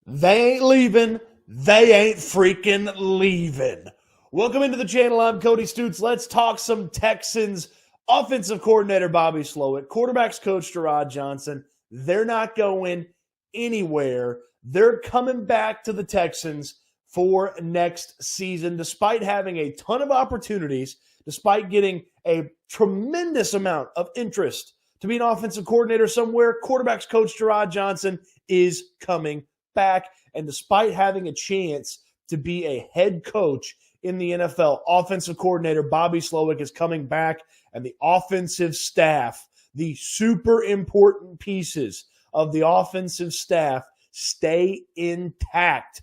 They ain't leaving. They ain't freaking leaving. Welcome into the channel. I'm Cody Stoots. Let's talk some Texans. Offensive coordinator Bobby Slowik, quarterbacks coach Jerrod Johnson. They're not going anywhere. They're coming back to the Texans for next season, despite having a ton of opportunities, despite getting a tremendous amount of interest to be an offensive coordinator somewhere. Quarterbacks coach Jerrod Johnson is coming back, and despite having a chance to be a head coach in the NFL, offensive coordinator Bobby Slowik is coming back, and the offensive staff, the super important pieces of the offensive staff, stay intact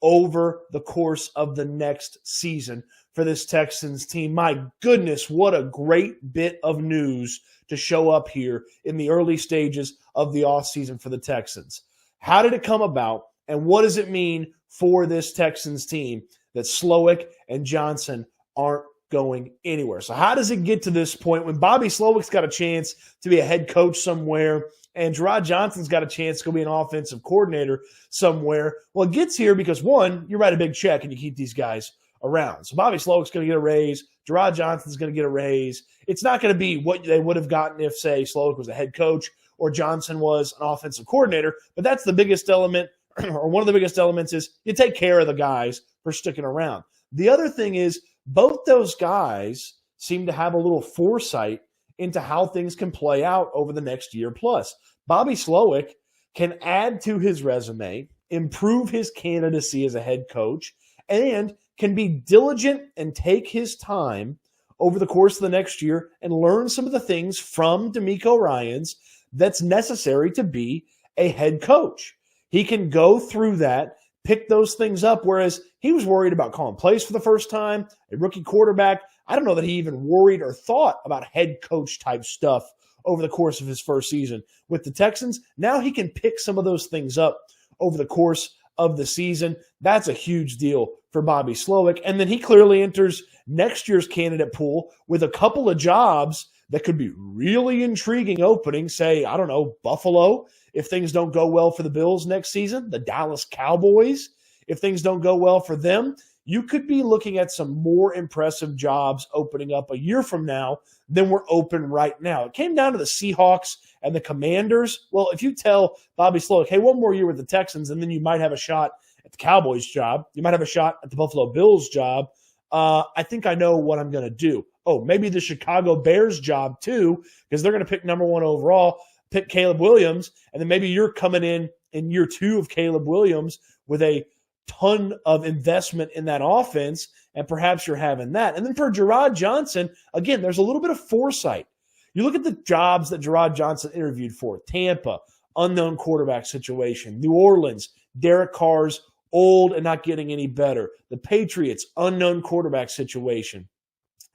over the course of the next season for this Texans team. My goodness, what a great bit of news to show up here in the early stages of the offseason for the Texans. How did it come about, and what does it mean for this Texans team that Slowik and Johnson aren't going anywhere? So how does it get to this point when Bobby Slowik's got a chance to be a head coach somewhere and Jerrod Johnson's got a chance to go be an offensive coordinator somewhere? Well, it gets here because, one, you write a big check and you keep these guys around. So Bobby Slowik's going to get a raise. Jerrod Johnson's going to get a raise. It's not going to be what they would have gotten if, say, Slowik was a head coach or Johnson was an offensive coordinator. But that's the biggest element, or one of the biggest elements, is you take care of the guys for sticking around. The other thing is both those guys seem to have a little foresight into how things can play out over the next year plus. Bobby Slowik can add to his resume, improve his candidacy as a head coach, and can be diligent and take his time over the course of the next year and learn some of the things from DeMeco Ryans that's necessary to be a head coach. He can go through that, pick those things up, whereas he was worried about calling plays for the first time, a rookie quarterback. I don't know that he even worried or thought about head coach type stuff over the course of his first season with the Texans. Now he can pick some of those things up over the course of the season. That's a huge deal for Bobby Slowik. And then he clearly enters next year's candidate pool with a couple of jobs that could be really intriguing opening, say, I don't know, Buffalo, if things don't go well for the Bills next season, the Dallas Cowboys, if things don't go well for them. You could be looking at some more impressive jobs opening up a year from now than we're open right now. It came down to the Seahawks and the Commanders. Well, if you tell Bobby Slowik, hey, one more year with the Texans, and then you might have a shot at the Cowboys job, you might have a shot at the Buffalo Bills job, I think I know what I'm going to do. Oh, maybe the Chicago Bears job too, because they're going to pick number 1 overall, pick Caleb Williams, and then maybe you're coming in year 2 of Caleb Williams with a ton of investment in that offense, and perhaps you're having that. And then for Jerrod Johnson, again, there's a little bit of foresight. You look at the jobs that Jerrod Johnson interviewed for: Tampa, unknown quarterback situation; New Orleans, Derek Carr's old and not getting any better; the Patriots, unknown quarterback situation.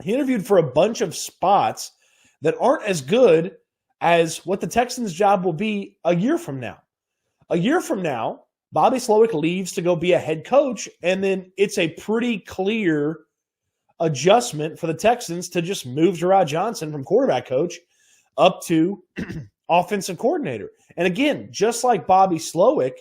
He interviewed for a bunch of spots that aren't as good as what the Texans' job will be a year from now. A year from now, Bobby Slowik leaves to go be a head coach, and then it's a pretty clear adjustment for the Texans to just move Jerrod Johnson from quarterback coach up to offensive coordinator. And again, just like Bobby Slowik,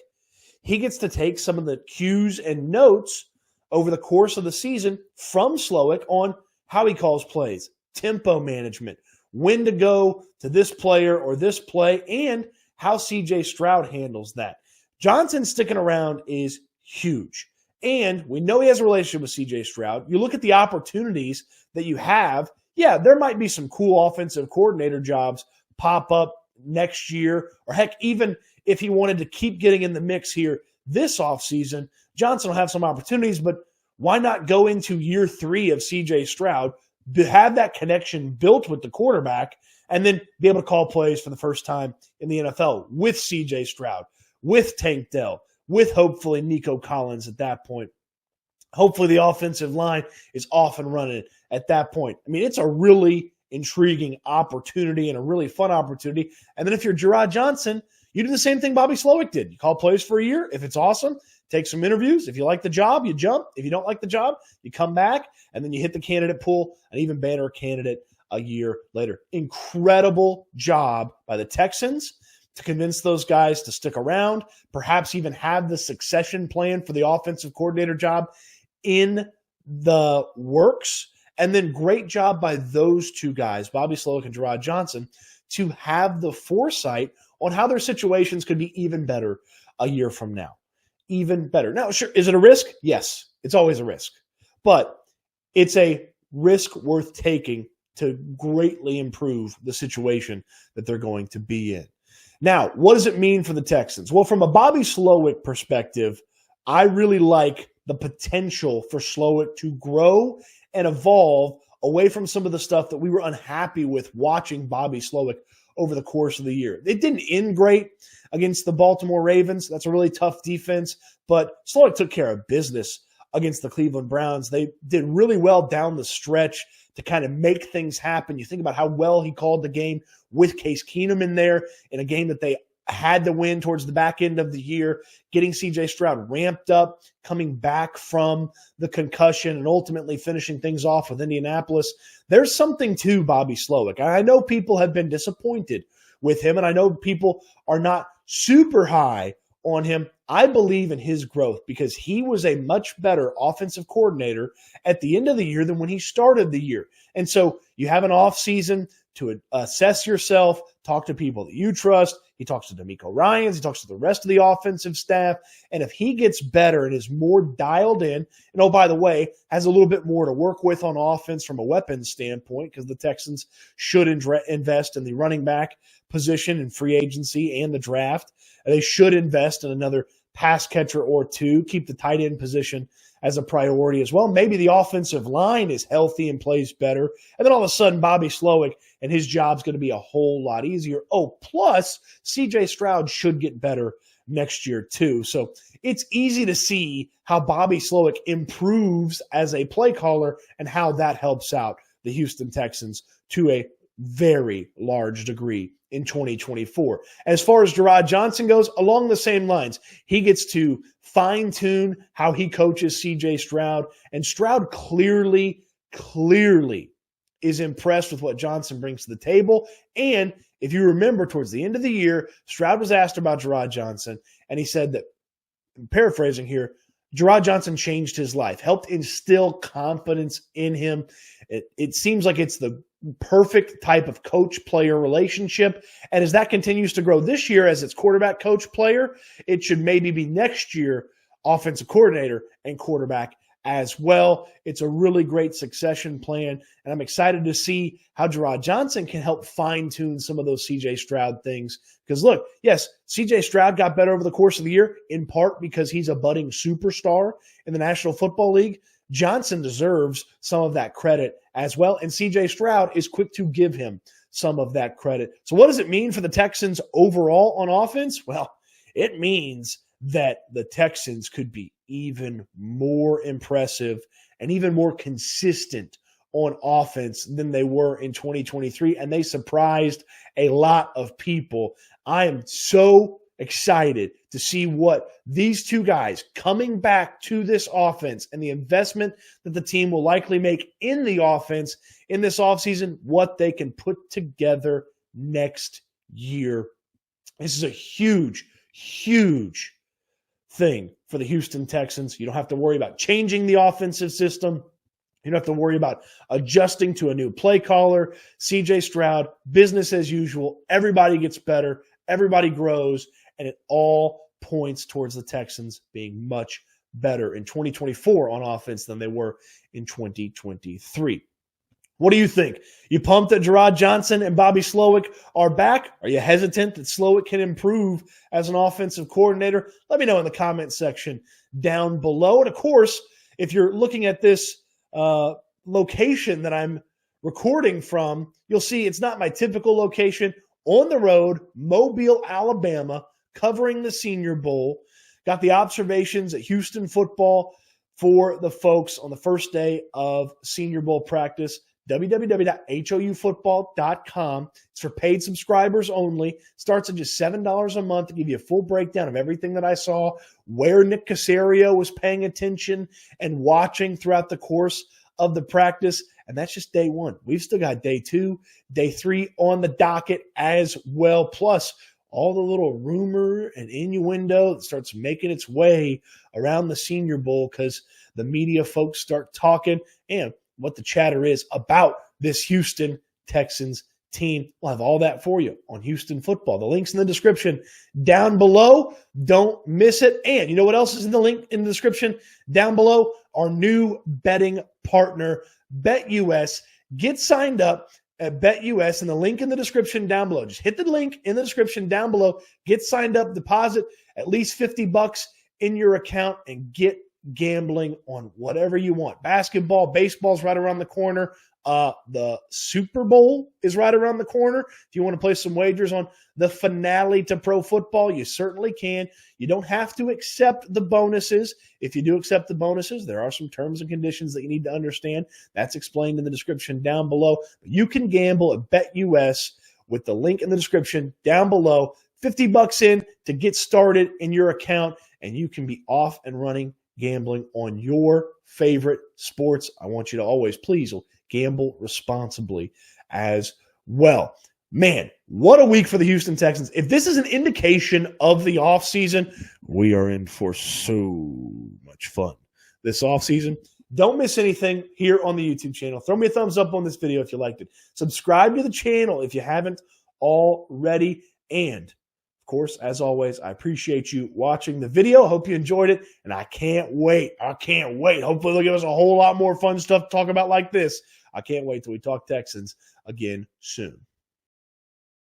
he gets to take some of the cues and notes over the course of the season from Slowik on how he calls plays, tempo management, when to go to this player or this play, and how C.J. Stroud handles that. Johnson sticking around is huge. And we know he has a relationship with C.J. Stroud. You look at the opportunities that you have. Yeah, there might be some cool offensive coordinator jobs pop up next year, or heck, even if he wanted to keep getting in the mix here this offseason, Johnson will have some opportunities, but why not go into year 3 of C.J. Stroud, have that connection built with the quarterback, and then be able to call plays for the first time in the NFL with C.J. Stroud, with Tank Dell, with hopefully Nico Collins at that point. Hopefully the offensive line is off and running at that point. I mean, it's a really intriguing opportunity and a really fun opportunity. And then if you're Jerrod Johnson, you do the same thing Bobby Slowik did. You call plays for a year. If it's awesome, take some interviews. If you like the job, you jump. If you don't like the job, you come back, and then you hit the candidate pool, an even better candidate a year later. Incredible job by the Texans to convince those guys to stick around, perhaps even have the succession plan for the offensive coordinator job in the works. And then great job by those two guys, Bobby Slowik and Jerrod Johnson, to have the foresight on how their situations could be even better a year from now. Even better. Now, sure, is it a risk? Yes, it's always a risk. But it's a risk worth taking to greatly improve the situation that they're going to be in. Now, what does it mean for the Texans? Well, from a Bobby Slowik perspective, I really like the potential for Slowik to grow and evolve away from some of the stuff that we were unhappy with watching Bobby Slowik over the course of the year. It didn't end great against the Baltimore Ravens. That's a really tough defense, but Slowik took care of business against the Cleveland Browns. They did really well down the stretch to kind of make things happen. You think about how well he called the game with Case Keenum in there in a game that they had to win towards the back end of the year, getting C.J. Stroud ramped up, coming back from the concussion, and ultimately finishing things off with Indianapolis. There's something to Bobby Slowik. I know people have been disappointed with him, and I know people are not super high on him. I believe in his growth because he was a much better offensive coordinator at the end of the year than when he started the year. And so you have an off season to assess yourself, talk to people that you trust. He talks to DeMeco Ryans. He talks to the rest of the offensive staff. And if he gets better and is more dialed in, and oh, by the way, has a little bit more to work with on offense from a weapons standpoint, because the Texans should invest in the running back position in free agency and the draft. They should invest in another pass catcher or two, keep the tight end position as a priority as well. Maybe the offensive line is healthy and plays better. And then all of a sudden, Bobby Slowik and his job's going to be a whole lot easier. Oh, plus C.J. Stroud should get better next year too. So it's easy to see how Bobby Slowik improves as a play caller and how that helps out the Houston Texans to a very large degree in 2024. As far as Jerrod Johnson goes, along the same lines, he gets to fine-tune how he coaches C.J. Stroud, and Stroud clearly is impressed with what Johnson brings to the table. And if you remember, towards the end of the year, Stroud was asked about Jerrod Johnson, and he said that, paraphrasing here, Jerrod Johnson changed his life, helped instill confidence in him. It seems like it's the perfect type of coach-player relationship. And as that continues to grow this year as its quarterback-coach-player, it should maybe be next year offensive coordinator and quarterback as well. It's a really great succession plan, and I'm excited to see how Jerrod Johnson can help fine-tune some of those C.J. Stroud things. Because look, yes, C.J. Stroud got better over the course of the year, in part because he's a budding superstar in the National Football League. Johnson deserves some of that credit as well, and C.J. Stroud is quick to give him some of that credit. So what does it mean for the Texans overall on offense? Well, it means that the Texans could be even more impressive and even more consistent on offense than they were in 2023, and they surprised a lot of people. I am so excited to see what these two guys coming back to this offense and the investment that the team will likely make in the offense in this offseason, what they can put together next year. This is a huge thing for the Houston Texans. You don't have to worry about changing the offensive system. You don't have to worry about adjusting to a new play caller. C.J. Stroud, business as usual. Everybody gets better. Everybody grows. And it all points towards the Texans being much better in 2024 on offense than they were in 2023. What do you think? You pumped that Jerrod Johnson and Bobby Slowik are back? Are you hesitant that Slowik can improve as an offensive coordinator? Let me know in the comment section down below. And of course, if you're looking at this location that I'm recording from, you'll see it's not my typical location. On the road, Mobile, Alabama, covering the Senior Bowl. Got the observations at Houston football for the folks on the first day of Senior Bowl practice. www.houfootball.com. It's for paid subscribers only. Starts at just $7 a month to give you a full breakdown of everything that I saw, where Nick Caserio was paying attention and watching throughout the course of the practice. And that's just day one. We've still got day 2, day 3 on the docket as well. Plus, all the little rumor and innuendo that starts making its way around the Senior Bowl because the media folks start talking and what the chatter is about this Houston Texans team. We'll have all that for you on Houston football. The link's in the description down below. Don't miss it. And you know what else is in the link in the description down below? Our new betting partner, BetUS. Get signed up at BetUS and the link in the description down below. Just hit the link in the description down below. Get signed up, deposit at least $50 in your account, and get gambling on whatever you want. Basketball, baseball's right around the corner. The Super Bowl is right around the corner. If you want to place some wagers on the finale to pro football, you certainly can. You don't have to accept the bonuses. If you do accept the bonuses, there are some terms and conditions that you need to understand. That's explained in the description down below. But you can gamble at BetUS with the link in the description down below. $50 in to get started in your account, and you can be off and running gambling on your favorite sports. I want you to always, please, gamble responsibly as well. Man, what a week for the Houston Texans. If this is an indication of the offseason, we are in for so much fun this offseason. Don't miss anything here on the YouTube channel. Throw me a thumbs up on this video if you liked it. Subscribe to the channel if you haven't already. And, of course, as always, I appreciate you watching the video. Hope you enjoyed it, and I can't wait. Hopefully they'll give us a whole lot more fun stuff to talk about like this. I can't wait till we talk Texans again soon.